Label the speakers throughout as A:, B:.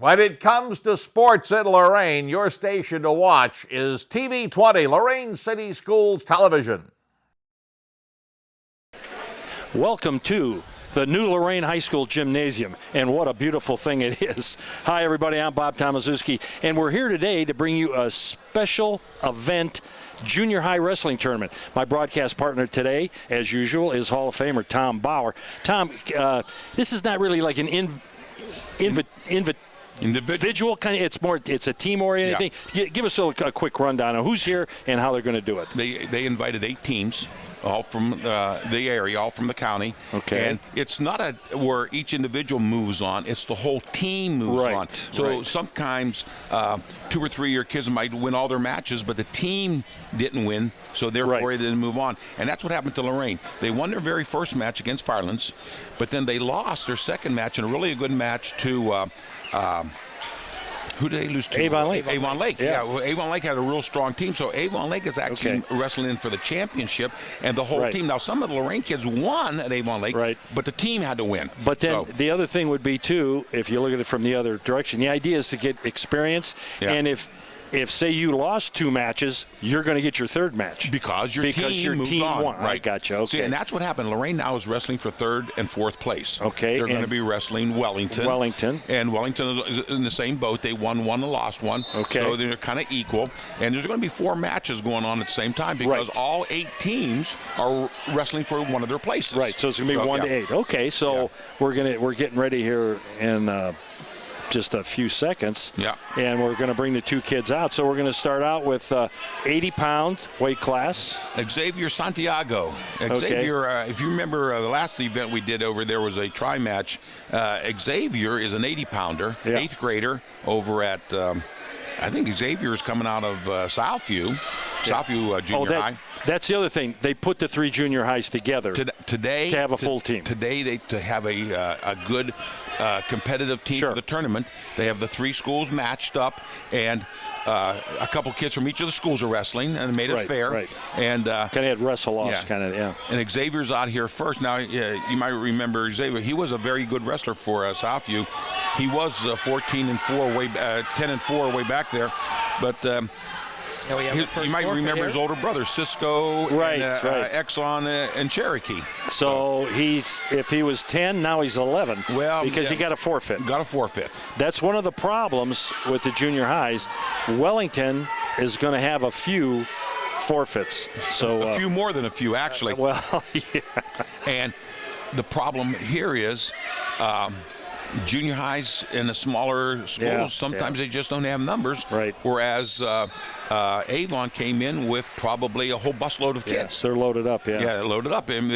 A: When it comes to sports in Lorain, your station to watch is TV 20, Lorain City Schools Television.
B: Welcome to the new Lorain High School gymnasium, and what a beautiful thing it is. Hi, everybody. I'm Bob Tomaszewski, and we're here today to bring you a special event junior high wrestling tournament. My broadcast partner today, as usual, is Hall of Famer Tom Bauer. Tom, this is not really like an individual kind of, it's a team-oriented thing. Give us a quick rundown of who's here and how they're going to do it.
C: They invited 8 teams, all from the area, all from the county.
B: Okay.
C: And it's not where each individual moves on, it's the whole team moves on. So sometimes 2 or 3 year kids might win all their matches, but the team didn't win, so therefore they didn't move on. And that's what happened to Lorain. They won their very first match against Firelands, but then they lost their second match in a really good match to who did they lose to?
B: Avon Lake.
C: Avon Lake, Well, Avon Lake had a real strong team, so Avon Lake is actually wrestling in for the championship, and the whole team. Now, some of the Lorain kids won at Avon Lake, but the team had to win.
B: But then the other thing would be, too, if you look at it from the other direction, the idea is to get experience, and if say you lost 2 matches, you're going to get your third match
C: because your team
B: won.
C: Right,
B: I gotcha. Okay,
C: see, and that's what happened. Lorain now is wrestling for 3rd and 4th place.
B: Okay,
C: they're going to be wrestling Wellington. And Wellington is in the same boat. They won one and lost one.
B: Okay,
C: so they're kind of equal. And there's going to be 4 matches going on at the same time because all 8 teams are wrestling for one of their places.
B: Right. So it's going to be 1 to 8. Okay. So we're getting ready here in just a few seconds. And we're going to bring the 2 kids out. So we're going to start out with 80-pound weight class.
C: Xavier Santiago. Xavier, if you remember the last event we did over there was a tri-match. Xavier is an 80-pounder, 8th grader over at, I think Xavier is coming out of Southview Junior High.
B: That's the other thing. They put the 3 junior highs together
C: today
B: to have a full team.
C: Today, to have a good competitive team for the tournament. They have the 3 schools matched up, and a couple kids from each of the schools are wrestling, and it made it fair. And
B: kind of had wrestle-offs,
C: And Xavier's out here first. Now, you might remember Xavier. He was a very good wrestler for Southview. He was 14-4, 10-4 way back there, but. You might remember his older brother, Cisco, Exxon, and Cherokee.
B: So if he was 10, now he's 11.
C: Well,
B: because he got a forfeit. That's one of the problems with the junior highs. Wellington is going to have a few forfeits. So
C: a few more than a few, actually. And the problem here is junior highs in the smaller schools, sometimes they just don't have numbers. Whereas Avon came in with probably a whole busload of kids.
B: They're loaded up,
C: they're loaded up, and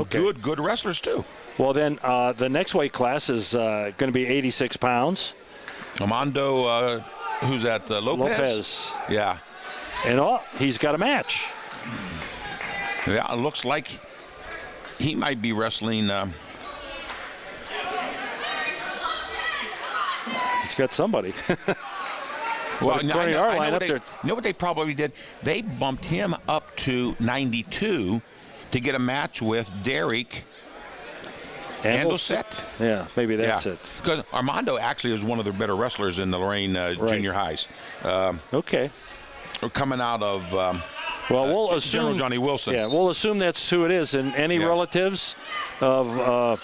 C: good wrestlers too.
B: Well, then the next weight class is going to be 86 pounds.
C: Armando, who's at Lopez. Yeah.
B: And he's got a match.
C: Yeah, it looks like he might be wrestling.
B: He's got somebody.
C: Well, I know what they probably did? They bumped him up to 92 to get a match with Derek Andosset.
B: Yeah, maybe that's it.
C: Because Armando actually is one of the better wrestlers in the Lorain junior highs. Coming out of
B: we'll assume
C: General Johnny Wilson.
B: Yeah, we'll assume that's who it is. And any relatives of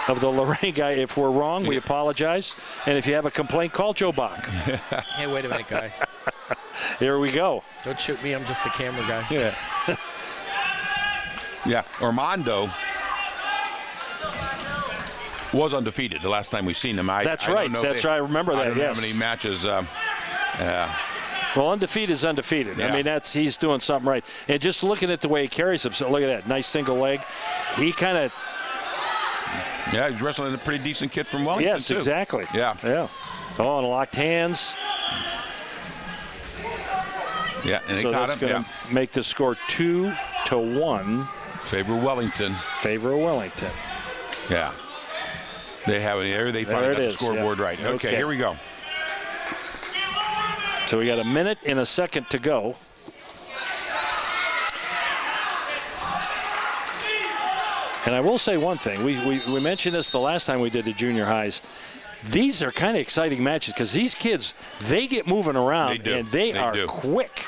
B: of the Lorraine guy, if we're wrong, we apologize. And if you have a complaint, call Joe Bach.
D: Hey, wait a minute, guys.
B: Here we go.
D: Don't shoot me. I'm just the camera guy.
C: Armando was undefeated the last time we seen him.
B: That's right. I remember that.
C: I don't know how many matches.
B: Well, undefeated is undefeated. I mean, he's doing something right. And just looking at the way he carries himself, look at that nice single leg. He kind of.
C: Yeah, he's wrestling a pretty decent kid from Wellington.
B: Yes, exactly.
C: Yeah.
B: Oh, and locked hands.
C: Yeah, and
B: so
C: caught
B: that's
C: him.
B: going to make the score 2-1.
C: Favor Wellington. Yeah. They have it here. They finally got the scoreboard right. Okay, here we go.
B: So we got a minute and a second to go. And I will say one thing. We mentioned this the last time we did the junior highs. These are kind of exciting matches because these kids, they get moving around and they are quick.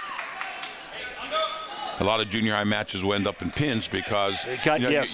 C: A lot of junior high matches will end up in pins because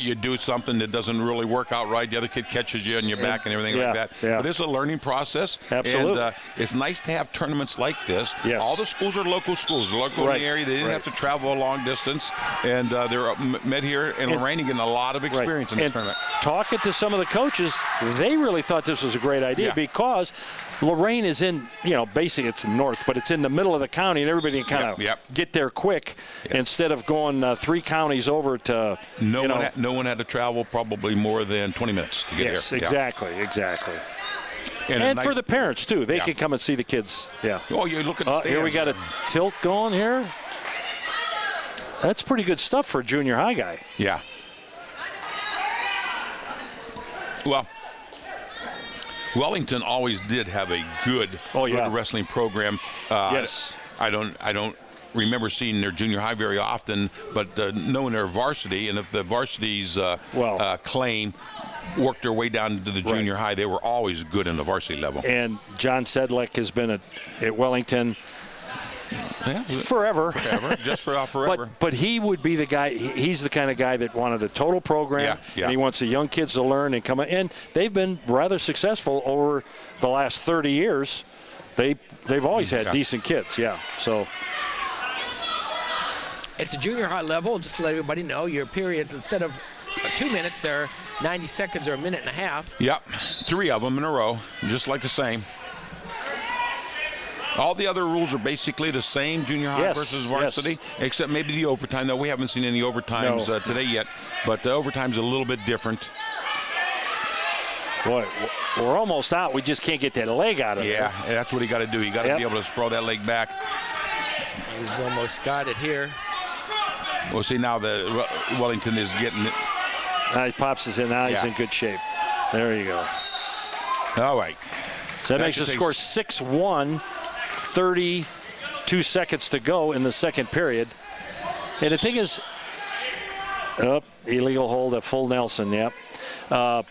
C: you do something that doesn't really work out right. The other kid catches you on your back and everything like that.
B: Yeah.
C: But it's a learning process.
B: Absolutely.
C: And it's nice to have tournaments like this.
B: Yes.
C: All the schools are local schools. They're local in the area. They didn't have to travel a long distance. And they're met here in Lorraine getting a lot of experience in this tournament.
B: Talking to some of the coaches, they really thought this was a great idea because Lorain is in, basically it's north, but it's in the middle of the county, and everybody can kind of get there quick instead of going 3 counties over to.
C: No one had to travel probably more than 20 minutes to get here.
B: Yes, exactly. And for the parents too, they can come and see the kids. Yeah.
C: Oh, you look at the stands.
B: Here we got a tilt going here. That's pretty good stuff for a junior high guy.
C: Yeah. Well, Wellington always did have a good wrestling program.
B: Yes.
C: I don't remember seeing their junior high very often, but knowing their varsity, and if the varsity's claim worked their way down to the junior high, they were always good in the varsity level.
B: And John Sedlick has been at Wellington forever.
C: Just forever.
B: But he would be the guy. He's the kind of guy that wanted a total program, and he wants the young kids to learn and come. And they've been rather successful over the last 30 years. They've always had decent kids. So.
D: At the junior high level, just to let everybody know, your periods, instead of 2 minutes, they're 90 seconds or a minute and a half.
C: Yep, 3 of them in a row, just like the same. All the other rules are basically the same, junior high versus varsity, except maybe the overtime. Though we haven't seen any overtimes today yet, but the overtime's a little bit different.
B: Boy, we're almost out. We just can't get that leg out of there.
C: Yeah, that's what you got to do. You got to be able to throw that leg back.
D: He's almost got it here.
C: Well, see, now the Wellington is getting it.
B: Now he pops his in. Now he's in good shape. There you go.
C: All right.
B: So that makes the score 6-1. 32 seconds to go in the second period. And the thing is, illegal hold at full Nelson, you're not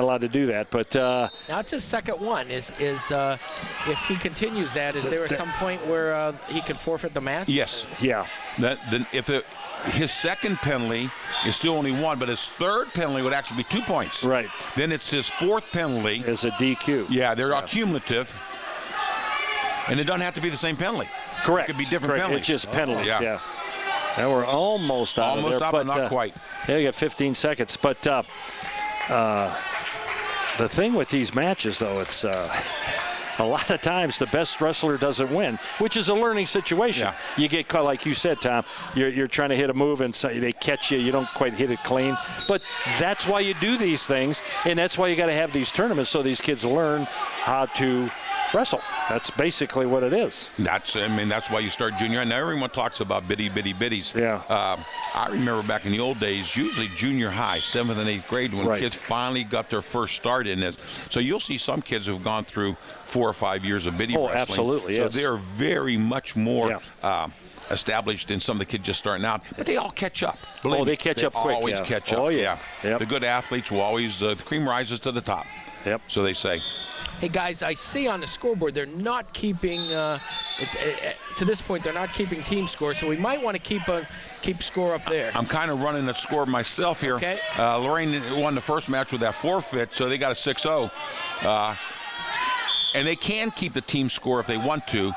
B: allowed to do that, but
D: now it's his second one. Is if he continues that, is there some point where he can forfeit the match?
C: Yes.
B: Yeah.
C: His second penalty is still only 1, but his third penalty would actually be 2 points.
B: Right.
C: Then it's his fourth penalty.
B: Is a DQ.
C: Yeah, they're cumulative. And it doesn't have to be the same penalty.
B: Correct.
C: It could be different penalties.
B: It's just penalties, yeah. And we're almost out of there.
C: Almost out, but not quite.
B: Yeah, you got 15 seconds. But the thing with these matches, though, it's a lot of times the best wrestler doesn't win, which is a learning situation. Yeah. You get caught, like you said, Tom, you're trying to hit a move and so they catch you. You don't quite hit it clean. But that's why you do these things, and that's why you got to have these tournaments so these kids learn how to wrestle. That's basically what it is.
C: That's why you start junior. And everyone talks about biddies.
B: Yeah.
C: I remember back in the old days, usually junior high, 7th and 8th grade, when kids finally got their first start in this. So you'll see some kids who've gone through 4 or 5 years of biddy wrestling.
B: Absolutely.
C: So they're very much more established than some of the kids just starting out. But they all catch up. Believe
B: they catch up quick.
C: Always catch up.
B: Oh, yeah. Yep.
C: The good athletes will always, the cream rises to the top.
B: Yep.
C: So they say.
D: Hey, guys, I see on the scoreboard they're not keeping, to this point, they're not keeping team score, so we might want to keep score up there.
C: I'm kind of running the score myself here.
D: Okay.
C: Lorraine won the first match with that forfeit, so they got a 6-0. And they can keep the team score if they want to.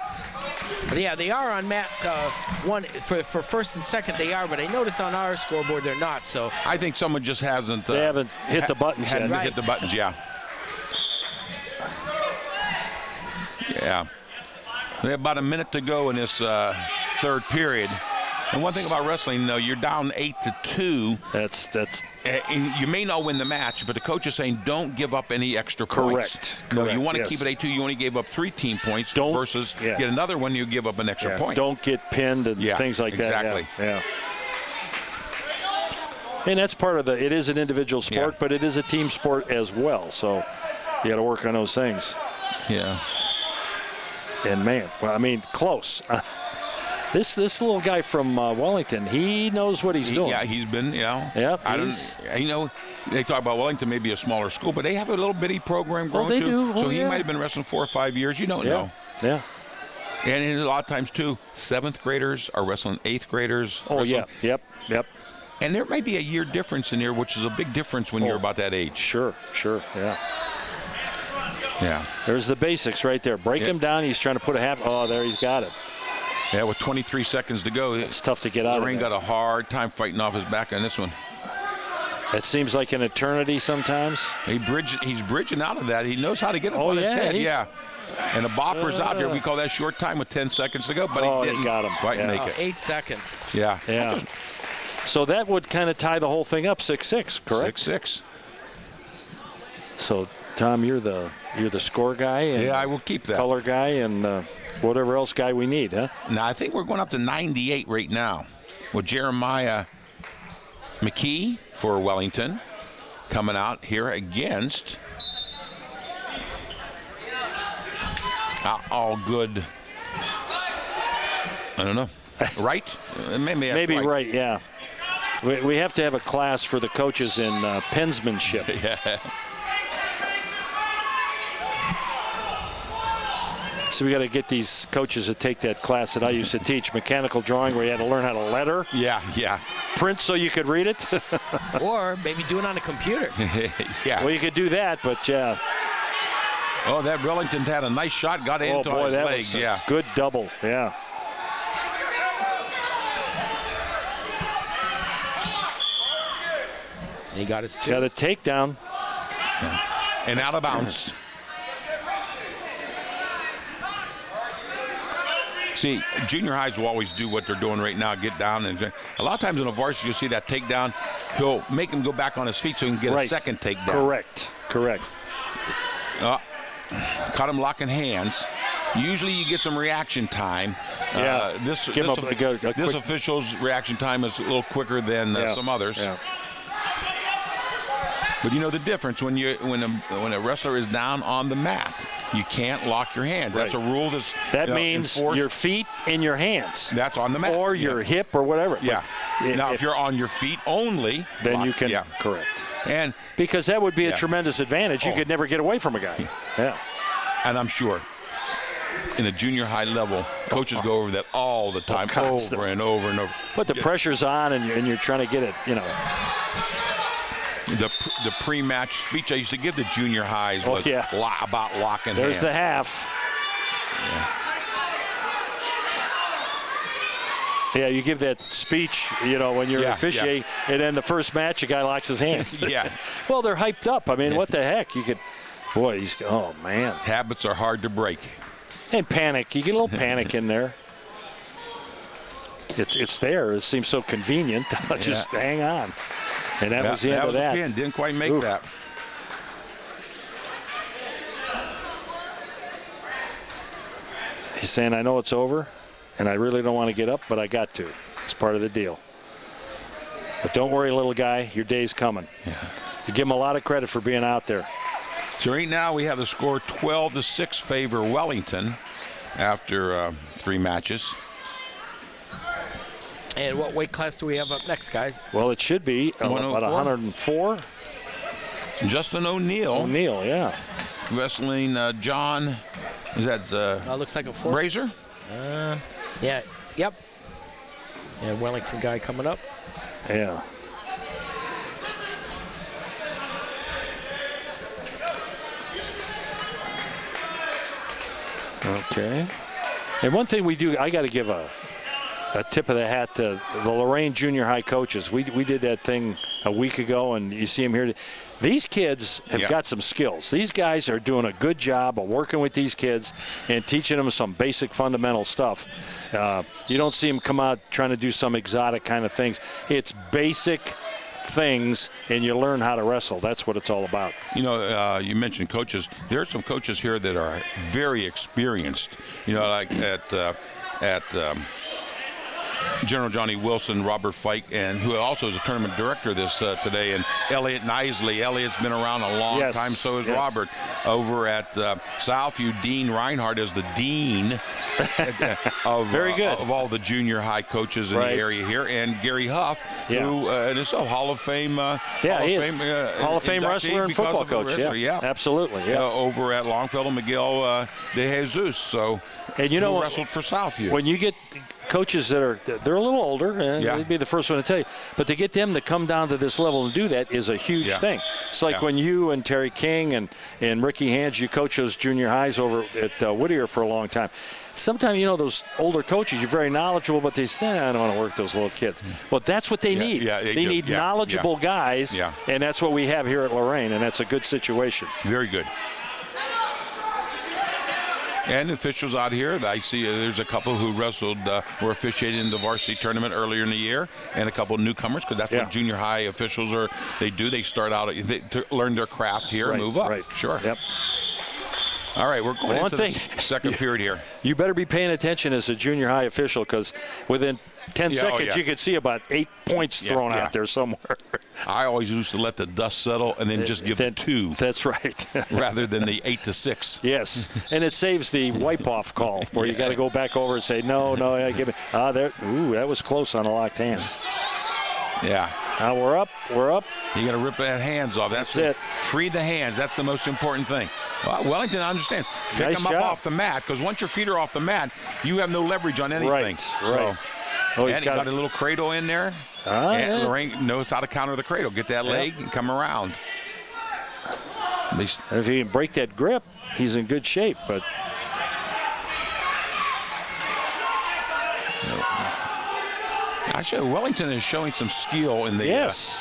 D: But yeah, they are on mat 1 for first and second. They are, but I notice on our scoreboard they're not. So
C: I think someone just hasn't.
B: They haven't hit the buttons yet.
C: Hadn't hit the buttons, yeah. Yeah. We have about a minute to go in this third period. And one thing about wrestling, though, you're down 8-2.
B: That's.
C: And you may not win the match, but the coach is saying don't give up any extra points.
B: Correct.
C: No, you want to keep it 8-2. You only gave up 3 team points versus get another one, you give up an extra point.
B: Don't get pinned and things like that.
C: Exactly.
B: Yeah. And that's part of it is an individual sport, but it is a team sport as well. So you got to work on those things.
C: Yeah.
B: And man, well, I mean, close. This little guy from Wellington, he knows what he's doing.
C: Yeah, he's been,
B: Yep,
C: they talk about Wellington may be a smaller school, but they have a little bitty program growing
B: they
C: too.
B: do.
C: So he might have been wrestling 4 or 5 years. You don't know.
B: Yeah.
C: And a lot of times too, 7th graders are wrestling 8th graders.
B: Oh,
C: wrestling.
B: yeah. Yep.
C: And there might be a year difference in there, which is a big difference when you're about that age.
B: Sure. Yeah.
C: Yeah.
B: There's the basics right there. Break him down. He's trying to put a half. Oh, there he's got it.
C: Yeah, with 23 seconds to go.
B: It's tough to get out
C: Lorraine
B: of there.
C: got a hard time fighting off his back on this one.
B: It seems like an eternity sometimes.
C: He's bridging out of that. He knows how to get up on his head. And the bopper's out there. We call that short time with 10 seconds to go, but he didn't
B: got him.
C: quite make it.
D: 8 seconds.
C: Yeah.
B: So that would kind of tie the whole thing up, 6-6, correct?
C: 6-6.
B: So, Tom, you're the score guy. And
C: I will keep that.
B: Color guy and whatever else guy we need, huh?
C: Now, I think we're going up to 98 right now with Jeremiah McKee for Wellington coming out here against all good. I don't know. Right?
B: Maybe right, yeah. We have to have a class for the coaches in pensmanship.
C: Yeah.
B: So we got to get these coaches to take that class that I used to teach, mechanical drawing, where you had to learn how to letter.
C: Yeah.
B: Print so you could read it.
D: Or maybe do it on a computer.
C: Yeah.
B: Well, you could do that, but yeah.
C: Oh, that Wellington had a nice shot, got into his
B: that
C: legs.
B: Was a good double, yeah.
D: And he got his two.
B: Got a takedown.
C: And out of bounds. See, junior highs will always do what they're doing right now, get down. And a lot of times in a varsity, you'll see that takedown. He'll make him go back on his feet so he can get a second takedown.
B: Correct.
C: Caught him locking hands. Usually you get some reaction time.
B: Yeah.
C: This official's reaction time is a little quicker than some others. Yeah. But you know the difference when a wrestler is down on the mat, you can't lock your hands. That's a rule
B: that means enforced. Your feet in your hands.
C: That's on the mat.
B: Or your hip or whatever.
C: Yeah. Now if you're on your feet only,
B: then you can. Yeah. Correct.
C: And
B: because that would be a tremendous advantage. You could never get away from a guy. Yeah.
C: And I'm sure in the junior high level, coaches go over that all the time, over and over and over.
B: But the pressure's on, and you're trying to get it,
C: The pre-match speech I used to give the junior highs was about locking
B: There's
C: hands.
B: the half. Yeah, you give that speech, when you're officiating, and then the first match, a guy locks his hands. Well, they're hyped up. I mean, what the heck? You could, oh, man.
C: Habits are hard to break.
B: And panic. You get a little panic in there. It's there. It seems so convenient. Just hang on. And that was the end of that.
C: Didn't quite make that.
B: He's saying, I know it's over, and I really don't want to get up, but I got to. It's part of the deal. But don't worry, little guy. Your day's coming. Yeah. You give him a lot of credit for being out there.
C: So right now we have the score 12-6 favor Wellington after 3 matches.
D: And what weight class do we have up next, guys?
B: Well, it should be about 104.
C: Justin O'Neill.
B: O'Neill, yeah.
C: Wrestling John, is that
D: looks like a 4.
C: Brazier?
D: Yeah, yep. Yeah, Wellington guy coming up.
B: Yeah. Okay. And one thing we do, I got to give a tip of the hat to the Lorain junior high coaches. We did that thing a week ago, and you see them here. These kids have got some skills. These guys are doing a good job of working with these kids and teaching them some basic fundamental stuff. You don't see them come out trying to do some exotic kind of things. It's basic things, and you learn how to wrestle. That's what it's all about.
C: You mentioned coaches. There are some coaches here that are very experienced. Like at General Johnny Wilson, Robert Fike, and who also is a tournament director this today, and Elliot Nisley. Elliot's been around a long time, so is Robert. Over at Southview, Dean Reinhardt is the dean of
B: Very good.
C: Of all the junior high coaches in the area here, and Gary Huff, who is a Hall of Fame, Hall
B: of Fame wrestler and football coach. Yeah, absolutely. Yeah,
C: over at Longfellow, Miguel De Jesus. So,
B: and you know,
C: wrestled for Southview.
B: When you get coaches they're a little older, and they'd be the first one to tell you, but to get them to come down to this level and do that is a huge thing. It's like when you and Terry King and Ricky Hands, you coach those junior highs over at Whittier for a long time. Sometimes, you know, those older coaches, you're very knowledgeable, but they say, I don't want to work those little kids. Well, that's what they need. They need knowledgeable guys, and that's what we have here at Lorain, and that's a good situation.
C: Very good. And officials out here, I see there's a couple who wrestled, were officiating in the varsity tournament earlier in the year, and a couple of newcomers, because that's what junior high officials are. They do. They start out to learn their craft here and move up.
B: Right.
C: Sure.
B: Yep.
C: All right, we're going into the second period here.
B: You better be paying attention as a junior high official, because within 10 seconds you could see about 8 points thrown out there somewhere.
C: I always used to let the dust settle and then just give it 2.
B: That's right.
C: rather than the 8 to 6.
B: Yes, and it saves the wipe-off call where you got to go back over and say, no, give it. That was close on the locked hands.
C: Yeah.
B: Now we're up.
C: You got to rip that hands off. That's it. Free the hands. That's the most important thing. Well, Wellington understands. Pick them up off the mat, because once your feet are off the mat, you have no leverage on anything.
B: Right.
C: So, and he got a little cradle in there. And Lorraine knows how to counter the cradle. Get that leg and come around.
B: And if he can break that grip, he's in good shape. But
C: actually, Wellington is showing some skill in the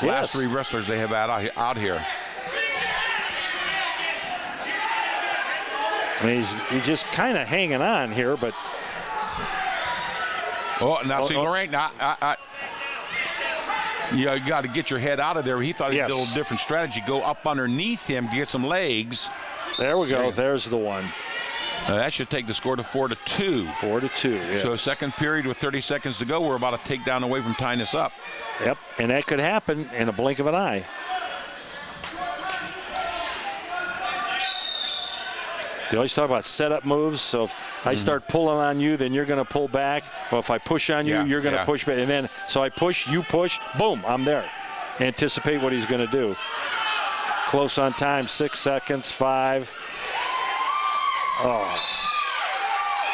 C: last 3 wrestlers they have out here.
B: I mean, he's just kind of hanging on here, but.
C: See, Lorraine. You got to get your head out of there. He thought he did a little different strategy. Go up underneath him to get some legs.
B: There we go. There's the one.
C: That should take the score to 4-2.
B: 4-2. Yes.
C: So second period with 30 seconds to go. We're about a takedown away from tying this up.
B: Yep, and that could happen in a blink of an eye. They always talk about setup moves. So if I start pulling on you, then you're going to pull back. Well, if I push on you, you're going to push back. And then, so I push, you push, boom, I'm there. Anticipate what he's going to do. Close on time, 6 seconds, 5.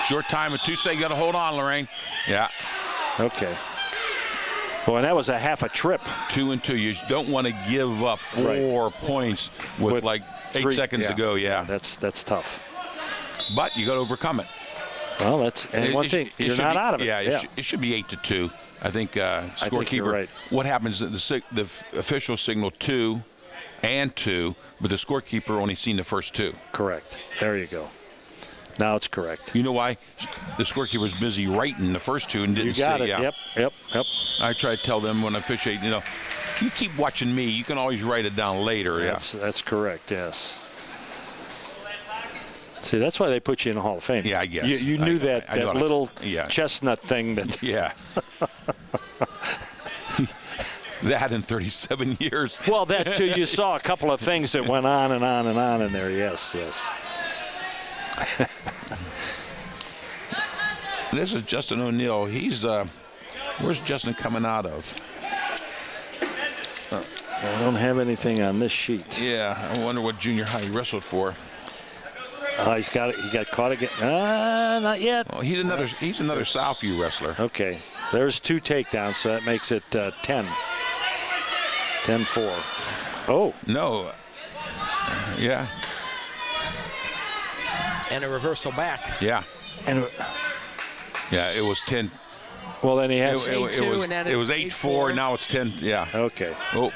C: Short time of 2 seconds. You got to hold on, Lorraine. Yeah.
B: Okay. Well, and that was a half a trip.
C: 2 and 2. You don't want to give up 4 points with like 8 seconds to go. Yeah.
B: That's tough.
C: But you got to overcome it.
B: Well, one thing. You're not out of it.
C: Yeah, it should be 8-2. I think scorekeeper.
B: I think you're right.
C: What happens? The official signal 2 and 2, but the scorekeeper only seen the first 2.
B: Correct. There you go. Now it's correct.
C: You know why? The scorekeeper was busy writing the first 2 and didn't see.
B: You got it.
C: Yeah.
B: Yep.
C: I try to tell them when I officiate, you keep watching me. You can always write it down later.
B: That's correct. Yes. See, that's why they put you in the Hall of Fame.
C: Yeah, I guess.
B: You knew that little chestnut thing that.
C: Yeah. That in 37 years.
B: Well, that too. You saw a couple of things that went on and on and on in there. Yes.
C: This is Justin O'Neill. He's where's Justin coming out of?
B: I don't have anything on this sheet.
C: Yeah, I wonder what junior high he wrestled for.
B: He got caught again. Not yet.
C: Well, he's another Southview wrestler.
B: Okay, there's 2 takedowns, so that makes it 10. 10-4. Oh
C: no. Yeah.
D: And a reversal back.
C: Yeah.
B: And
C: it was 10.
B: Well, then he has.
C: It was 8-4. Now it's 10. Yeah.
B: Okay.
C: Oh,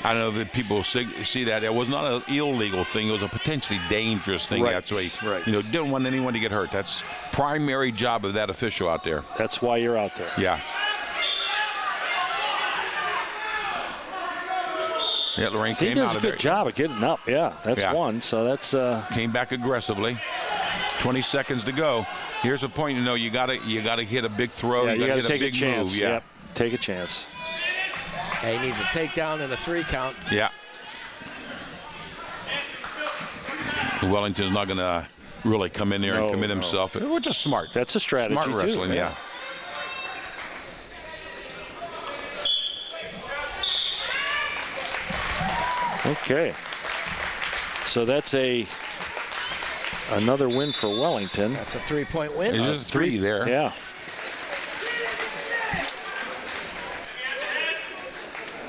C: I don't know if people see that. It was not an illegal thing. It was a potentially dangerous thing.
B: Right.
C: That's why didn't want anyone to get hurt. That's primary job of that official out there.
B: That's why you're out there.
C: Yeah. Yeah, Lorraine came out of there.
B: He does a good job of getting up. Yeah, that's one. So that's
C: came back aggressively. 20 seconds to go. Here's a point. You got to hit a big throw.
B: Yeah,
C: you got to
B: take a chance.
C: Move. Yeah.
B: Yep. Take a chance.
D: He needs a takedown and a 3 count.
C: Yeah. Wellington's not going to really come in there and commit himself, which is smart.
B: That's a strategy,
C: smart wrestling,
B: too.
C: yeah.
B: Okay. So that's another win for Wellington.
D: That's a 3-point win.
C: There's a 3 there.
B: Yeah.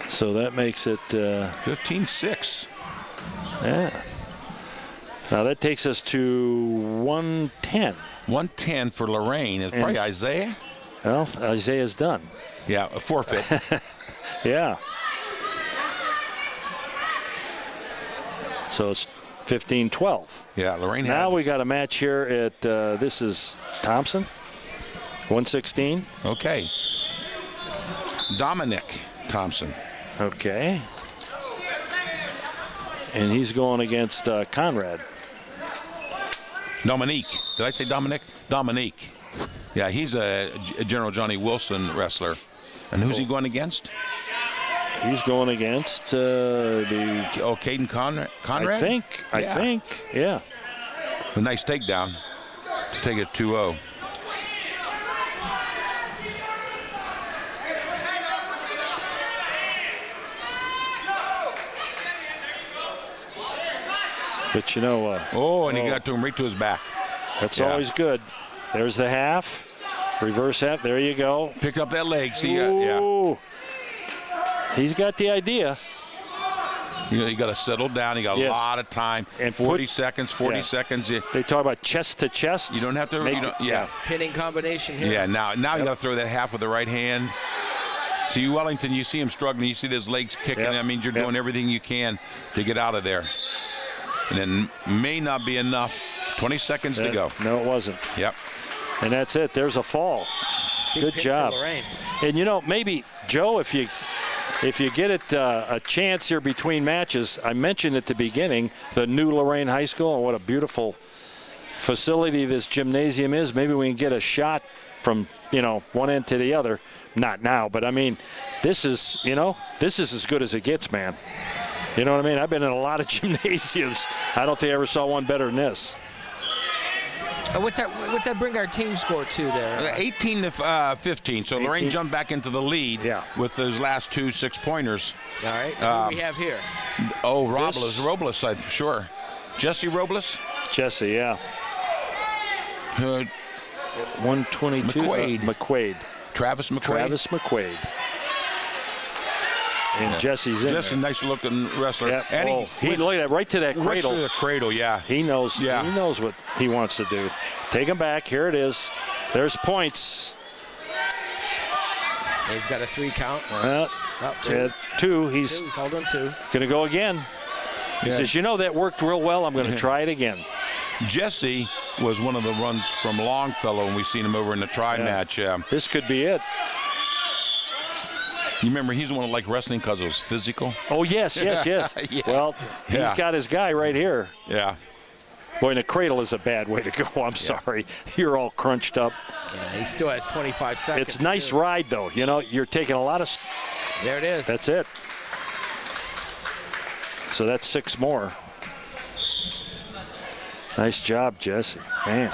B: So that makes it
C: 15-6.
B: Yeah. Now that takes us to 110.
C: 110 for Lorraine. It's probably Isaiah.
B: Well, Isaiah's done.
C: Yeah, a forfeit.
B: Yeah. So it's 15-12.
C: Yeah, Lorraine had.
B: Now we got a match here at, this is Thompson, 116.
C: Okay. Dominic Thompson.
B: Okay. And he's going against Conrad.
C: Dominique. Did I say Dominic? Dominique. Yeah, he's a General Johnny Wilson wrestler. And who's he going against?
B: He's going against
C: Caden Conrad?
B: I think, yeah.
C: A nice takedown to take it 2-0.
B: But you know,
C: he got to him right to his back.
B: That's always good. There's the half, reverse half. There you go.
C: Pick up that leg. See,
B: Ooh. He's got the idea.
C: You got to settle down. You got a lot of time.
B: And
C: 40 seconds.
B: They talk about chest to chest.
C: You don't have to.
D: Pinning combination here.
C: Yeah. Now you got to throw that half with the right hand. See, Wellington, you see him struggling. You see those legs kicking. That means you're doing everything you can to get out of there. And it may not be enough. 20 seconds to go.
B: No, it wasn't.
C: Yep.
B: And that's it. There's a fall. Good job. And you know, maybe Joe, if you get it a chance here between matches, I mentioned at the beginning the new Lorain High School and what a beautiful facility this gymnasium is. Maybe we can get a shot from one end to the other. Not now, but I mean, this is as good as it gets, man. You know what I mean? I've been in a lot of gymnasiums. I don't think I ever saw one better than this.
D: What's that bring our team score to there?
C: 18-15. So 18. Lorraine jumped back into the lead with those last 2 6-pointers.
D: All right. Who do we have here?
C: Robles, I'm sure. Jesse Robles?
B: Jesse, yeah. 122. McQuaid.
C: Travis McQuaid.
B: And Jesse's in
C: Jesse, nice looking wrestler.
B: Yeah.
C: And
B: he look at that right to that cradle.
C: Right to the cradle, yeah.
B: He knows. Yeah. He knows what he wants to do. Take him back. Here it is. There's points.
D: He's got a 3 count.
B: Two. He's
D: holding 2.
B: Going to go again. He says, that worked real well. I'm going to try it again.
C: Jesse was one of the runs from Longfellow, and we seen him over in the match. Yeah.
B: This could be it.
C: You remember he's the one that liked wrestling because it was physical?
B: Oh, yes. Yeah. Well, he's got his guy right here.
C: Yeah.
B: Boy, and the cradle is a bad way to go. I'm sorry. You're all crunched up.
D: Yeah, he still has 25 seconds.
B: It's a nice ride, though. You're taking a lot of...
D: There it is.
B: That's it. So that's 6 more. Nice job, Jesse. Man.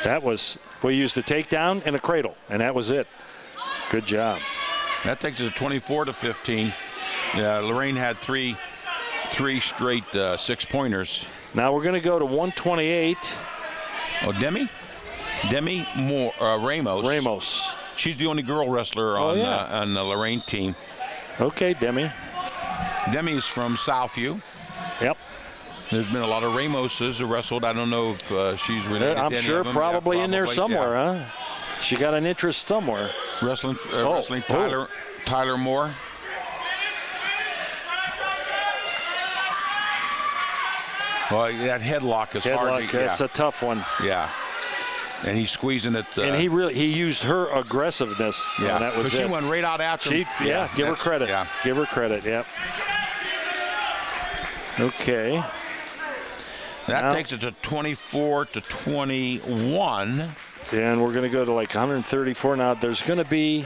B: That was... We used a takedown and a cradle, and that was it. Good job.
C: That takes it to 24-15. Yeah, Lorraine had three straight 6-pointers.
B: Now we're going to go to 128.
C: Oh, Demi Moore, Ramos. She's the only girl wrestler on the Lorraine team.
B: Okay, Demi.
C: Demi's from Southview.
B: Yep.
C: There's been a lot of Ramoses who wrestled. I don't know if she's related
B: I'm
C: to any
B: sure
C: of them.
B: probably in there somewhere, huh? She got an interest somewhere.
C: Wrestling Tyler Moore. Well, that headlock is hard.
B: That's a tough one.
C: Yeah. And he's squeezing it.
B: And he used her aggressiveness.
C: Yeah.
B: And that was
C: she went right out after him.
B: Give her credit.
C: Yeah.
B: Give her credit, yep. Okay.
C: That takes it to 24-21.
B: And we're going to go to like 134 now. There's going to be...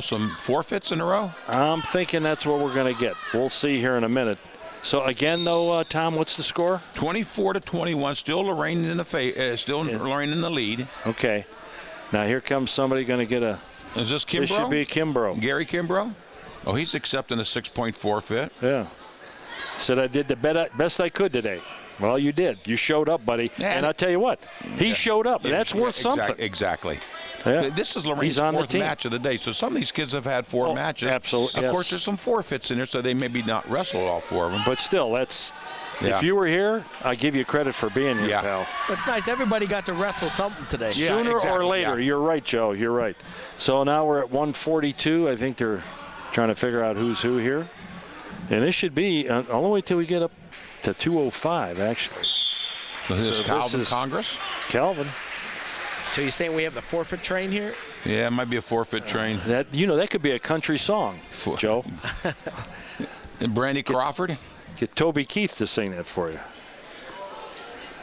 C: some forfeits in a row?
B: I'm thinking that's what we're going to get. We'll see here in a minute. So again, though, Tom, what's the score?
C: 24-21. Still Lorraine in the Lorraine in the lead.
B: Okay. Now here comes somebody going to get a.
C: Is this Kimbrough?
B: This should be Kimbrough.
C: Gary Kimbrough? Oh, he's accepting a 6-point forfeit.
B: Yeah. Said I did the best I could today. Well, you did. You showed up, buddy. Yeah. And I'll tell you what, he showed up. And that's worth something.
C: Exactly.
B: Yeah.
C: This is Lorraine's fourth match of the day. So some of these kids have had 4 matches.
B: Absolutely.
C: Of course, there's some forfeits in there, so they maybe not wrestle all 4 of them.
B: But still, that's. Yeah. If you were here, I give you credit for being here, pal.
D: That's nice. Everybody got to wrestle something today.
B: Yeah, Sooner or later. You're right, Joe. You're right. So now we're at 142. I think they're trying to figure out who's who here. And this should be all the way till we get up to 205, actually.
C: So this is Calvin Congress?
B: Calvin.
D: So you're saying we have the forfeit train here?
C: Yeah, it might be a forfeit train.
B: That could be a country song, Joe.
C: And Brandy Crawford?
B: Get Toby Keith to sing that for you.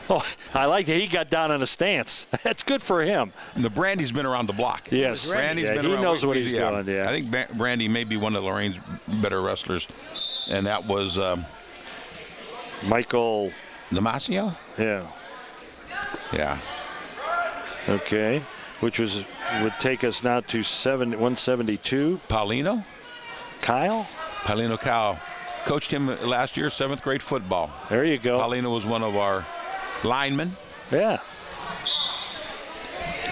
B: Oh, I like that he got down on a stance. That's good for him.
C: And the Brandy's been around the block.
B: Yes.
C: Brandy's been
B: he
C: around.
B: knows what he's doing. Yeah.
C: I think Brandy may be one of Lorraine's better wrestlers. And that was
B: Michael
C: Damasio?
B: Yeah.
C: Yeah.
B: Okay. Which would take us now to 172.
C: Paulino?
B: Kyle?
C: Paulino Kyle. Coached him last year, 7th grade football.
B: There you go.
C: Paulino was one of our linemen.
B: Yeah.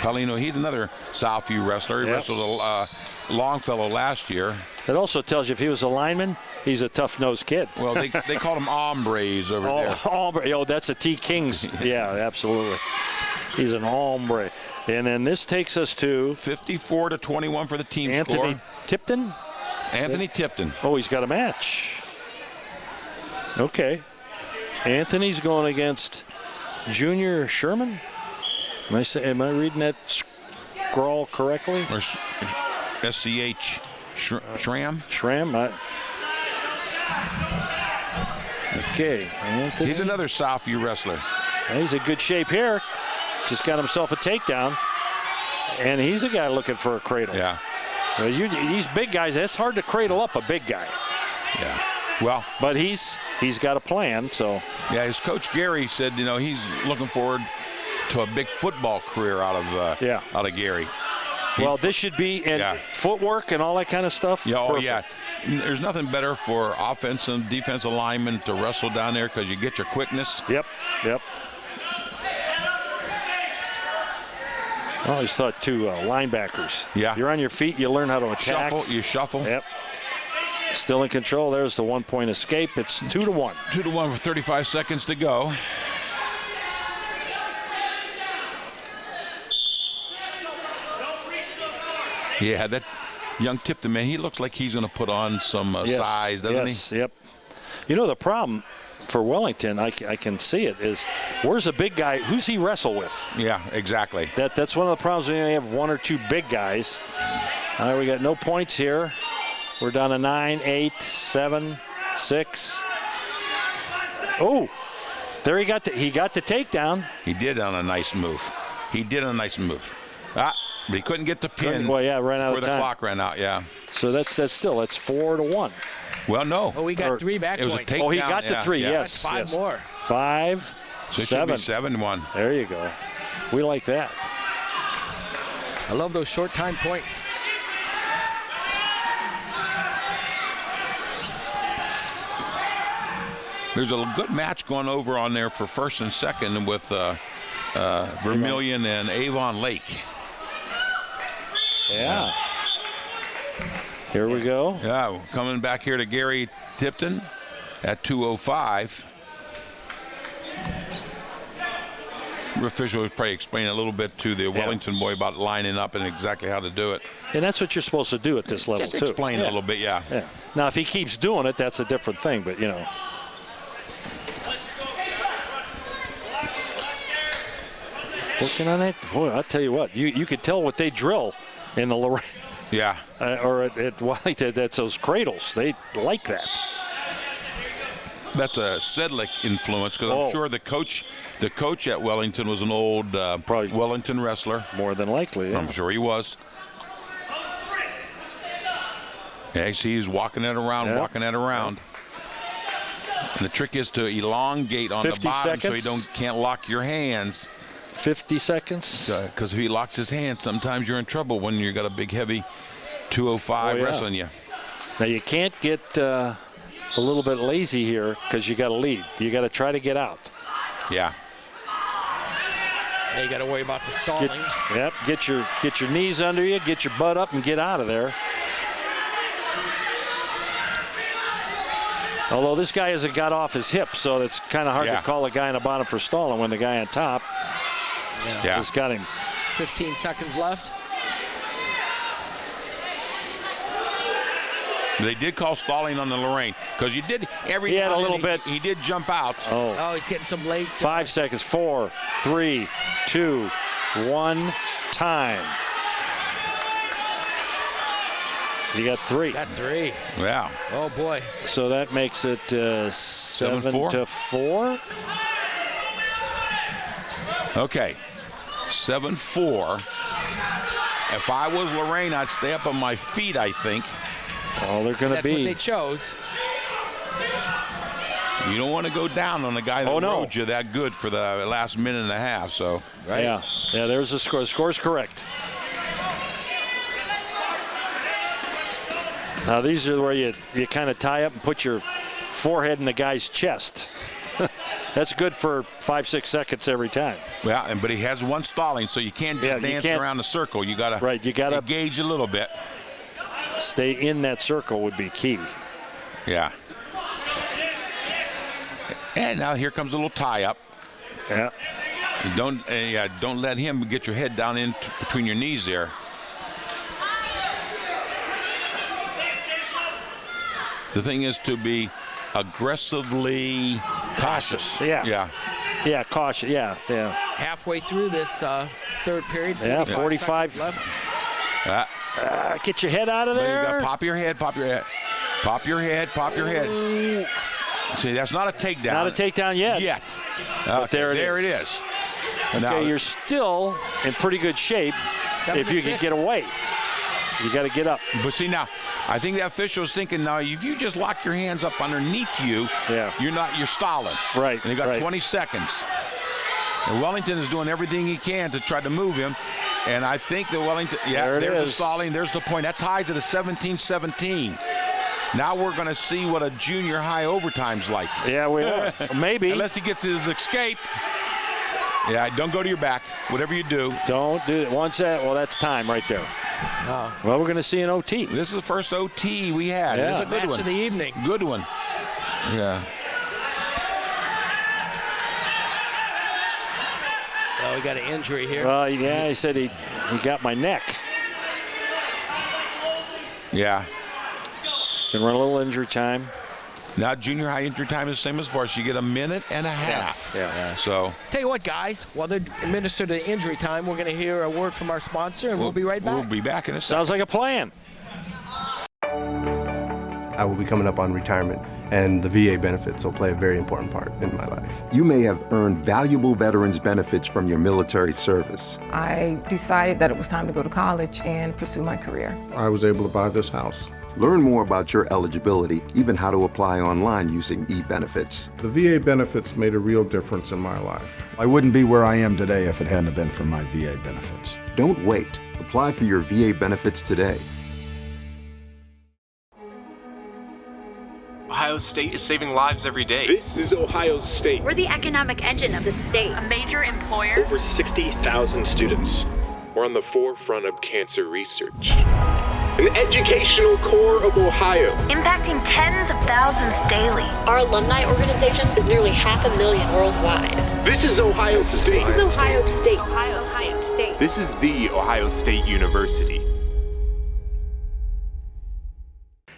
C: Paulino, he's another Southview wrestler. He wrestled a Longfellow last year.
B: It also tells you if he was a lineman, he's a tough-nosed kid.
C: Well, they called him hombres over there.
B: Hombre. Oh, that's a T. King's. Yeah, absolutely. He's an hombre. And then this takes us to
C: 54-21 for the team score.
B: Anthony Tipton?
C: Anthony Tipton.
B: Oh, he's got a match. Okay. Anthony's going against Junior Sherman. Am I reading that scrawl correctly?
C: Or SCH Schramm?
B: Schramm. Okay. Anthony.
C: He's another Southview wrestler.
B: He's in good shape here. Just got himself a takedown. And he's a guy looking for a cradle.
C: Yeah.
B: These big guys, it's hard to cradle up a big guy.
C: Yeah. Well,
B: but he's got a plan. So
C: yeah, his coach Gary said, he's looking forward to a big football career out of Gary.
B: Well, this should be footwork and all that kind of stuff.
C: Yeah,
B: perfect.
C: yeah. There's nothing better for offensive and defensive linemen to wrestle down there because you get your quickness.
B: Yep. I always thought linebackers.
C: Yeah.
B: You're on your feet, you learn how to attack.
C: You shuffle.
B: Yep. Still in control. There's the 1-point escape. It's 2-1.
C: 2-1 with 35 seconds to go. Yeah, that young Tipton, man, he looks like he's going to put on some size, doesn't he?
B: Yep. The problem for Wellington, I can see it, is where's the big guy? Who's he wrestle with?
C: Yeah, exactly.
B: That's one of the problems when you have 1 or 2 big guys. All right, we got no points here. We're down to 9, 8, 7, 6. Oh, there he got the takedown.
C: He did on a nice move. But he couldn't get the pin.
B: Well, yeah, ran out of time.
C: Before the clock ran out, yeah.
B: So that's 4-1.
C: Well, no.
D: Oh, we got 3 back points.
B: Oh, he got the 3, yes.
D: 5 more.
B: 5,
C: so
B: 7.
C: It should be 7-1.
B: There you go. We like that.
D: I love those short time points.
C: There's a good match going over on there for first and second with Vermillion and Avon Lake.
B: Yeah. Here we go.
C: Yeah, coming back here to Gary Tipton at 2:05. The official was probably explaining a little bit to the Wellington boy about lining up and exactly how to do it.
B: And that's what you're supposed to do at this level,
C: Just
B: too.
C: Explain a little bit, yeah.
B: Now, if he keeps doing it, that's a different thing, but, Working on that? Boy, I'll tell you what. You could tell what they drill in the Lorraine.
C: Yeah.
B: Or at Wellington, that's those cradles. They like that.
C: That's a Sedlick influence because I'm sure the coach at Wellington was an old probably Wellington wrestler.
B: More than likely, yeah.
C: I'm sure he was. Yeah, he's walking it around, And the trick is to elongate on the
B: 50
C: bottom
B: seconds.
C: so you can't lock your hands.
B: 50 seconds.
C: Because if he locks his hands, sometimes you're in trouble when you got a big, heavy 205 wrestling you.
B: Now you can't get a little bit lazy here because you got to lead. You got to try to get out.
C: Yeah.
D: Now you got to worry about the stalling.
B: Get your knees under you, get your butt up, and get out of there. Although this guy hasn't got off his hip, so it's kind of hard to call a guy on the bottom for stalling when the guy on top has got him.
D: 15 seconds left.
C: They did call stalling on the Lorraine because you did every.
B: He had a little bit.
C: He did jump out.
D: Oh, he's getting some late.
B: 5 seconds. 4, 3, 2, 1. Time. You got 3.
D: Got 3.
C: Yeah.
D: Oh boy.
B: So that makes it 7-4.
C: Okay. 7-4. If I was Lorraine, I'd stay up on my feet, I think.
B: Oh, they're going to be.
D: That's what they chose.
C: You don't want to go down on the guy that rode you that good for the last minute and a half. So, right?
B: Yeah, there's the score. The score's correct. Now, these are where you kind of tie up and put your forehead in the guy's chest. That's good for 5-6 seconds every time.
C: Yeah, but he has one stalling, so you can't just dance around the circle. You got to engage a little bit.
B: Stay in that circle would be key.
C: Yeah. And now here comes a little tie-up.
B: Yeah.
C: Don't let him get your head down in between your knees there. The thing is to be aggressively cautious.
B: Yeah, cautious. Yeah.
D: Halfway through this third period.
B: 45
D: left.
B: Get your head out of there.
C: You got pop your head. See, that's not a takedown.
B: Not a takedown yet. But there it is. Okay, now, you're still in pretty good shape if you can get away. You got to get up.
C: But see, now, I think the official's thinking now, if you just lock your hands up underneath you, you're stalling.
B: Right.
C: And you got 20 seconds. And Wellington is doing everything he can to try to move him. And I think that Wellington, there's the stalling. There's the point. That ties it at 17-17. Now we're going to see what a junior high overtime's like.
B: Yeah, we are. Maybe.
C: Unless he gets his escape. Yeah, don't go to your back. Whatever you do.
B: Don't do it. That's time right there.
D: Oh.
B: Well, we're going to see an OT.
C: This is the first OT we had.
B: Yeah.
C: It's a good
D: Match
C: one.
D: of the evening.
C: Good one. Yeah.
D: Oh, we got an injury here.
B: Well, he said he got my neck.
C: Yeah.
B: Can run a little injury time.
C: Now junior high injury time is the same as varsity. You get a minute and a half.
B: Yeah.
C: So.
D: Tell you what, guys, while they're administered the injury time, we're going to hear a word from our sponsor, and we'll be right back.
C: We'll be back in a second.
B: Sounds like a plan.
E: I will be coming up on retirement, and the VA benefits will play a very important part in my life.
F: You may have earned valuable veterans benefits from your military service.
G: I decided that it was time to go to college and pursue my career.
E: I was able to buy this house.
F: Learn more about your eligibility, even how to apply online using e-benefits.
E: The VA benefits made a real difference in my life.
H: I wouldn't be where I am today if it hadn't been for my VA benefits.
F: Don't wait. Apply for your VA benefits today.
I: Ohio State is saving lives every day.
J: This is Ohio State.
K: We're the economic engine of the state, a major employer.
J: Over 60,000 students. We're on the forefront of cancer research. An educational core of Ohio.
K: Impacting tens of thousands daily.
L: Our alumni organization is nearly 500,000 worldwide.
J: This is Ohio State.
L: This is Ohio State.
K: Ohio State.
J: This is the Ohio State University.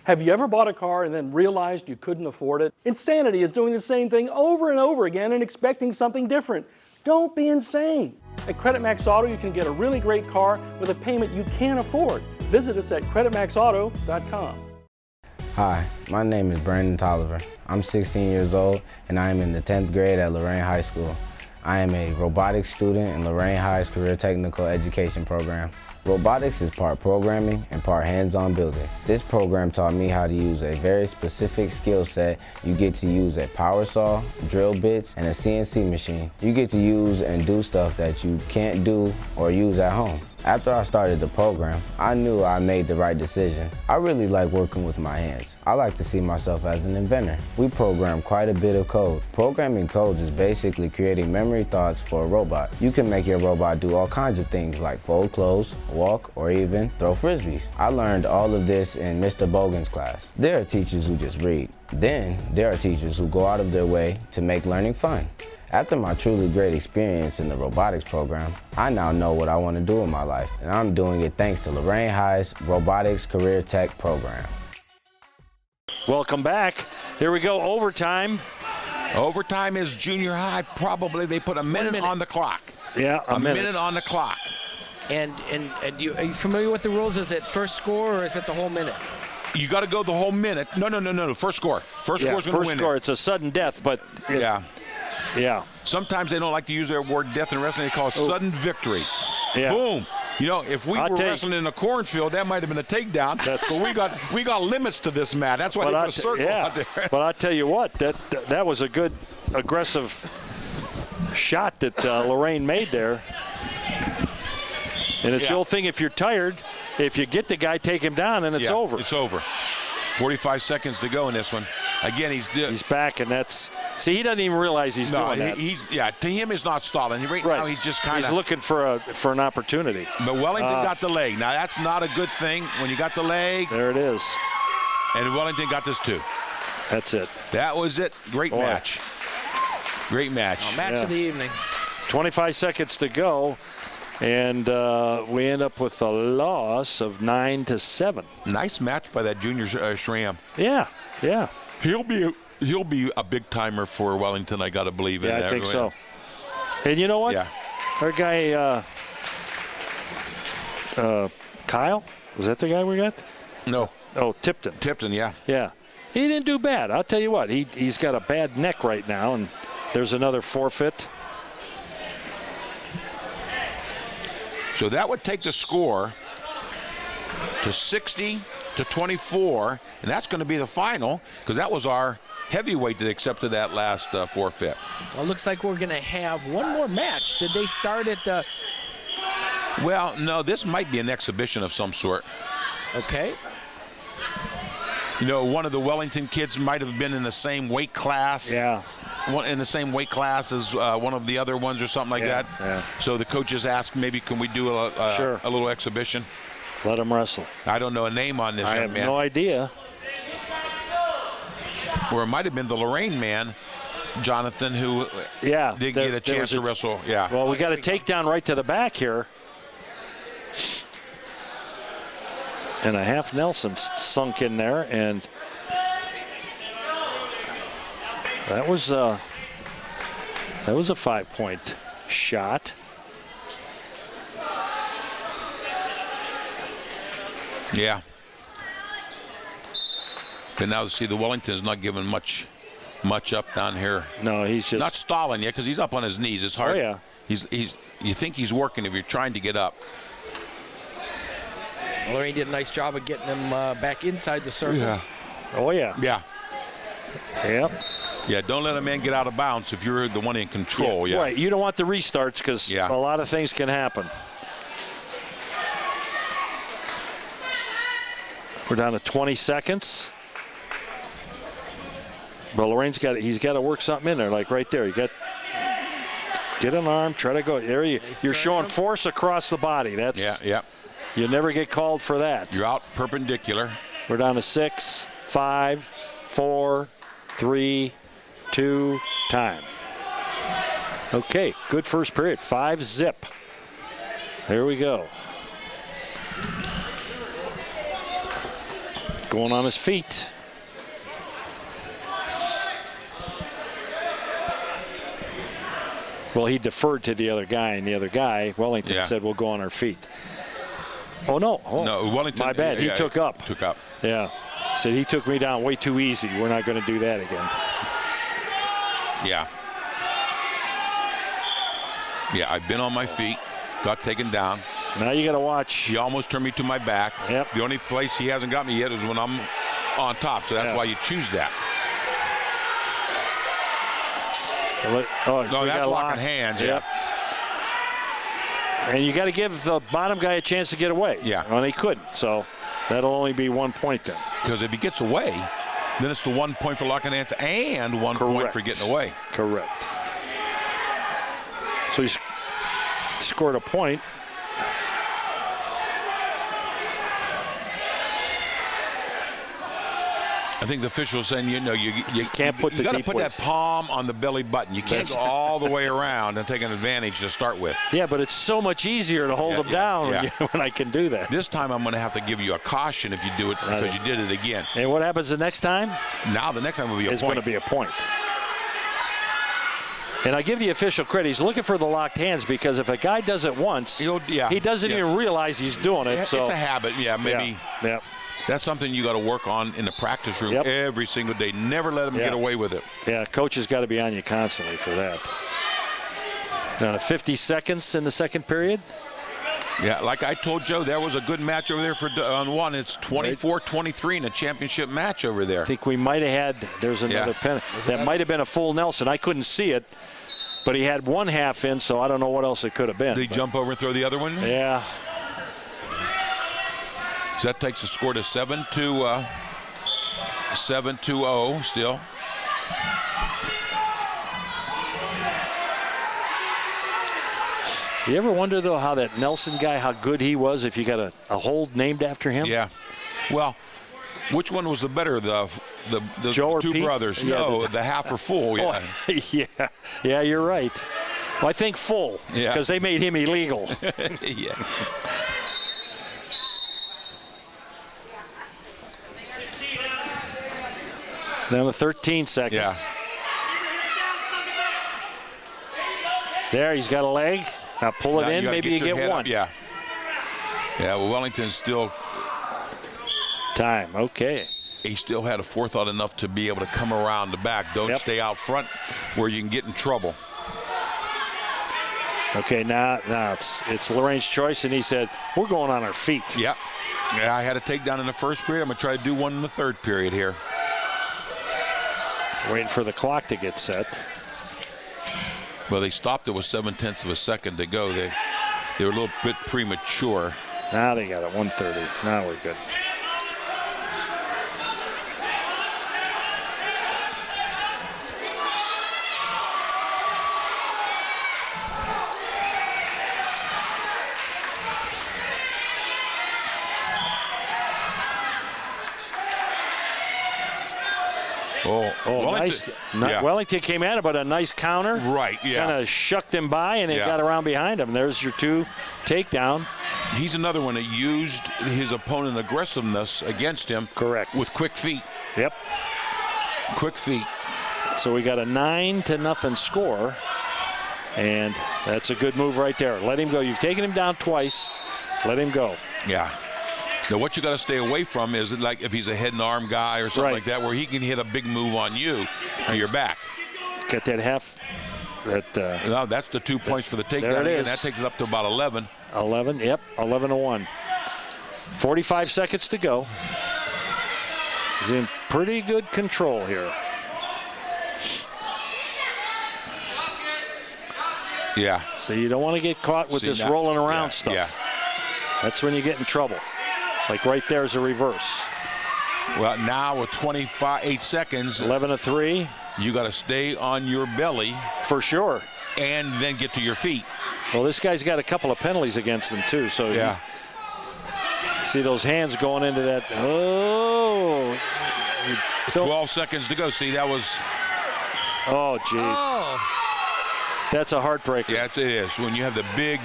M: Have you ever bought a car and then realized you couldn't afford it? Insanity is doing the same thing over and over again and expecting something different. Don't be insane. At Credit Max Auto, you can get a really great car with a payment you can't afford. Visit us at creditmaxauto.com.
N: Hi, my name is Brandon Tolliver. I'm 16 years old and I am in the 10th grade at Lorain High School. I am a robotics student in Lorain High's Career Technical Education program. Robotics is part programming and part hands-on building. This program taught me how to use a very specific skill set. You get to use a power saw, drill bits, and a CNC machine. You get to use and do stuff that you can't do or use at home. After I started the program, I knew I made the right decision. I really like working with my hands. I like to see myself as an inventor. We program quite a bit of code. Programming codes is basically creating memory thoughts for a robot. You can make your robot do all kinds of things like fold clothes, walk, or even throw frisbees. I learned all of this in Mr. Bogan's class. There are teachers who just read. Then there are teachers who go out of their way to make learning fun. After my truly great experience in the robotics program, I now know what I want to do in my life, and I'm doing it thanks to Lorain High's Robotics Career Tech program.
B: Welcome back. Here we go, overtime.
C: Overtime is junior high. Probably they put a minute on the clock.
B: Yeah, a minute
C: on the clock.
D: And are you familiar with the rules? Is it first score or is it the whole minute?
C: You got to go the whole minute. No. First score. First score's going to win.
B: First score. It's a sudden death, but yeah.
C: Sometimes they don't like to use their word death in wrestling. They call it sudden victory.
B: Yeah.
C: Boom. You know, if we were wrestling in a cornfield, that might have been a takedown. But we got limits to this match. That's why they put a circle out there.
B: But I tell you what, that was a good aggressive shot that Lorraine made there. And it's the old thing, if you're tired, if you get the guy, take him down, and it's over.
C: It's over. 45 seconds to go in this one. Again, he's
B: back, and he doesn't even realize he's doing that.
C: To him, it's not stalling. Right now, he's just kind of.
B: He's looking for an opportunity.
C: But Wellington got the leg. Now, that's not a good thing when you got the leg.
B: There it is.
C: And Wellington got this too.
B: That's it.
C: That was it. Great match. Great match.
D: Match of the evening.
B: 25 seconds to go. And we end up with a loss of 9-7.
C: Nice match by that junior Schramm.
B: Yeah.
C: He'll be a big timer for Wellington. I got to believe in that.
B: Yeah, I think so. And you know what?
C: Yeah.
B: Our guy Kyle, was that the guy we got?
C: No.
B: Oh, Tipton.
C: Tipton, yeah.
B: Yeah. He didn't do bad. I'll tell you what. He's got a bad neck right now, and there's another forfeit.
C: So that would take the score to 60-24, and that's going to be the final because that was our heavyweight that accepted that last forfeit.
D: Well, it looks like we're going to have one more match. Did they start at
C: Well, no, this might be an exhibition of some sort.
D: Okay.
C: You know, one of the Wellington kids might have been in the same weight class.
B: Yeah.
C: In the same weight class as one of the other ones or something like that.
B: Yeah.
C: So the coaches asked, maybe can we do a little exhibition?
B: Let them wrestle.
C: I don't know a name on this young man.
B: I have no idea.
C: Or it might have been the Lorraine man, Jonathan, who didn't get a chance to wrestle. Yeah.
B: Well, we got a takedown right to the back here. And a half Nelson sunk in there, and that was a 5-point shot.
C: Yeah. But now see the Wellington's not giving much up down here.
B: No, he's just
C: not stalling yet because he's up on his knees. It's hard.
B: Oh yeah.
C: You think he's working if you're trying to get up.
D: Lorraine did a nice job of getting him back inside the circle.
C: Yeah.
B: Oh yeah.
C: Yeah.
B: Yep.
C: Yeah, don't let a man get out of bounds if you're the one in control. Yeah.
B: Right. You don't want the restarts because a lot of things can happen. We're down to 20 seconds. But Lorraine's he's got to work something in there, like right there. You got get an arm, try to go. There you're showing force across the body. That's You never get called for that.
C: You're out perpendicular.
B: We're down to 6, 5, 4, 3, 2, time. Okay, good first period. 5-zip. There we go. Going on his feet. Well, he deferred to the other guy, and the other guy, Wellington, said, we'll go on our feet. Oh, no. Oh,
C: no, Wellington.
B: My bad. He took up.
C: Took up.
B: Yeah. Said he took me down way too easy. We're not going to do that again.
C: Yeah. Yeah, I've been on my feet, got taken down.
B: Now you got to watch.
C: He almost turned me to my back.
B: Yep.
C: The only place he hasn't got me yet is when I'm on top, so that's why you choose that.
B: Oh,
C: no, that's locking hands.
B: Yep. And you got to give the bottom guy a chance to get away.
C: Yeah.
B: Well, he couldn't, so that'll only be 1 point then.
C: Because if he gets away, then it's the 1 point for locking hands and 1 point for getting away.
B: Correct. So he scored a point.
C: I think the official's saying, you
B: can't put
C: you got to put that palm on the belly button. You can't go all the way around and take an advantage to start with.
B: Yeah, but it's so much easier to hold them down when I can do that.
C: This time I'm going to have to give you a caution if you do it because you did it again.
B: And what happens the next time?
C: Now the next time will be a point.
B: It's going to be a point. And I give the official credit. He's looking for the locked hands because if a guy does it once, he doesn't even realize he's doing it.
C: It's a habit, maybe.
B: Yeah.
C: That's something you got to work on in the practice room every single day. Never let them get away with it.
B: Yeah, coach has got to be on you constantly for that. Now 50 seconds in the second period.
C: Yeah, like I told Joe, there was a good match over there on one. It's 24-23 in a championship match over there.
B: I think we might have had, there's another penalty. That might have been a full Nelson. I couldn't see it, but he had one half in, so I don't know what else it could have been.
C: Did he jump over and throw the other one?
B: Yeah.
C: So that takes the score to 7-0 still.
B: You ever wonder, though, how that Nelson guy, how good he was if you got a hold named after him?
C: Yeah. Well, which one was the better, the
B: Joe or
C: two
B: Pete?
C: brothers?
B: Yeah,
C: no, the half or full. Yeah.
B: Oh, yeah, you're right. Well, I think full because they made him illegal.
C: Yeah.
B: Down to 13 seconds.
C: Yeah.
B: There, he's got a leg. Now pull it in, maybe you get one.
C: Up, yeah, well, Wellington's still.
B: Time, okay.
C: He still had a forethought enough to be able to come around the back. Don't stay out front where you can get in trouble.
B: Okay, now it's Lorraine's choice, and he said, we're going on our feet.
C: Yeah, I had a takedown in the first period. I'm going to try to do one in the third period here.
B: Waiting for the clock to get set.
C: Well, they stopped it with 0.7 of a second to go. They were a little bit premature.
B: Now they got it, 1:30. Now we're good.
C: Wellington,
B: nice. Wellington came at it, but a nice counter.
C: Right, yeah.
B: Kind of shucked him by, and it got around behind him. There's your two takedown.
C: He's another one that used his opponent aggressiveness against him.
B: Correct.
C: With quick feet.
B: Yep.
C: Quick feet.
B: So we got a 9-0 score, and that's a good move right there. Let him go. You've taken him down twice. Let him go.
C: Yeah. Now, what you got to stay away from is like if he's a head and arm guy or something like that, where he can hit a big move on you or your back.
B: Get that half.
C: No, that's the 2 points for the takedown. And that takes it up to about 11.
B: 11, yep, 11-1. 45 seconds to go. He's in pretty good control here.
C: Yeah.
B: So you don't want to get caught with this rolling around stuff.
C: Yeah.
B: That's when you get in trouble. Like right there is a reverse.
C: Well, now with 8 seconds.
B: 11-3.
C: You got to stay on your belly.
B: For sure.
C: And then get to your feet.
B: Well, this guy's got a couple of penalties against him, too. So you see those hands going into that. Oh.
C: 12 seconds to go. See, that was.
B: Oh, jeez.
D: Oh.
B: That's a heartbreaker.
C: Yeah, it is. When you have the big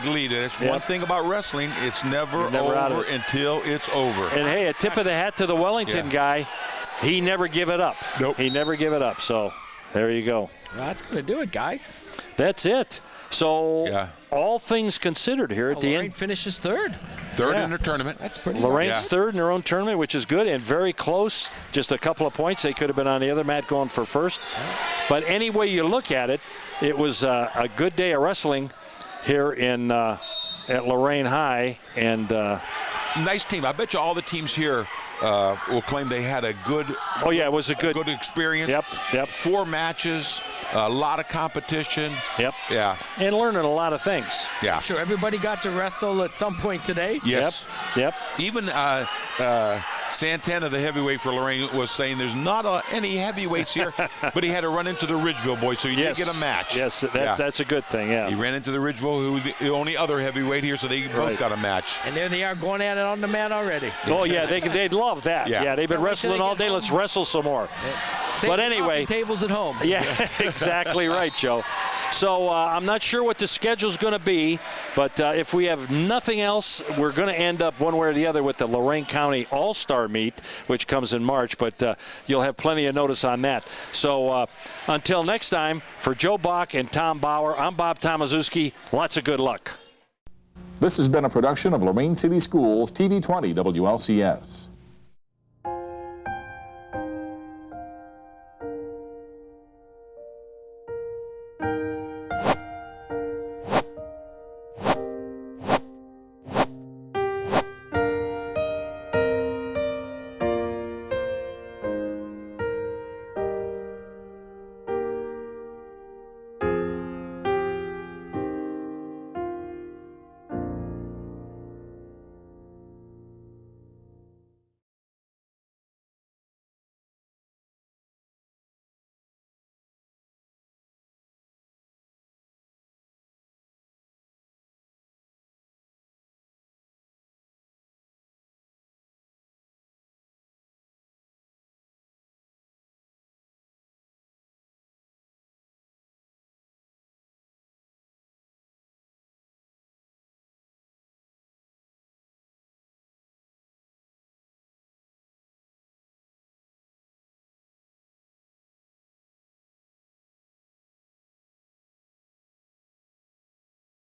C: lead. That's one thing about wrestling. It's never over until it's over.
B: And, hey, a tip of the hat to the Wellington guy. He never give it up.
C: Nope.
B: He never give it up. So there you go.
D: Well, that's going to do it, guys.
B: That's it. So all things considered here at the
D: Lorraine
B: end.
D: finishes third.
C: Third in her tournament.
D: That's pretty
B: Lorraine's third in her own tournament, which is good and very close. Just a couple of points. They could have been on the other mat going for first. But any way you look at it, it was a good day of wrestling here in at Lorain High, and
C: nice team. I bet you all the teams here will claim they had a good.
B: Oh yeah, it was a good
C: experience.
B: Yep.
C: 4 matches, a lot of competition.
B: Yep.
C: Yeah.
B: And learning a lot of things.
C: Yeah.
D: I'm sure everybody got to wrestle at some point today.
C: Yes.
B: Yep.
C: Even Santana, the heavyweight for Lorraine, was saying there's not any heavyweights here, but he had to run into the Ridgeville boy, so he did get a match.
B: Yes, that's a good thing, yeah.
C: He ran into the Ridgeville, who was the only other heavyweight here, so they both got a match.
D: And there they are going at it on the mat already.
B: Oh, yeah, they'd love that. Yeah, they've been wrestling all day. Let's wrestle some more. But anyway.
D: Tables at home.
B: Yeah, exactly right, Joe. So I'm not sure what the schedule's going to be, but if we have nothing else, we're going to end up one way or the other with the Lorain County All-Star Meet, which comes in March, but you'll have plenty of notice on that. So until next time, for Joe Bach and Tom Bauer, I'm Bob Tomaszewski. Lots of good luck.
O: This has been a production of Lorain City Schools TV 20 WLCS.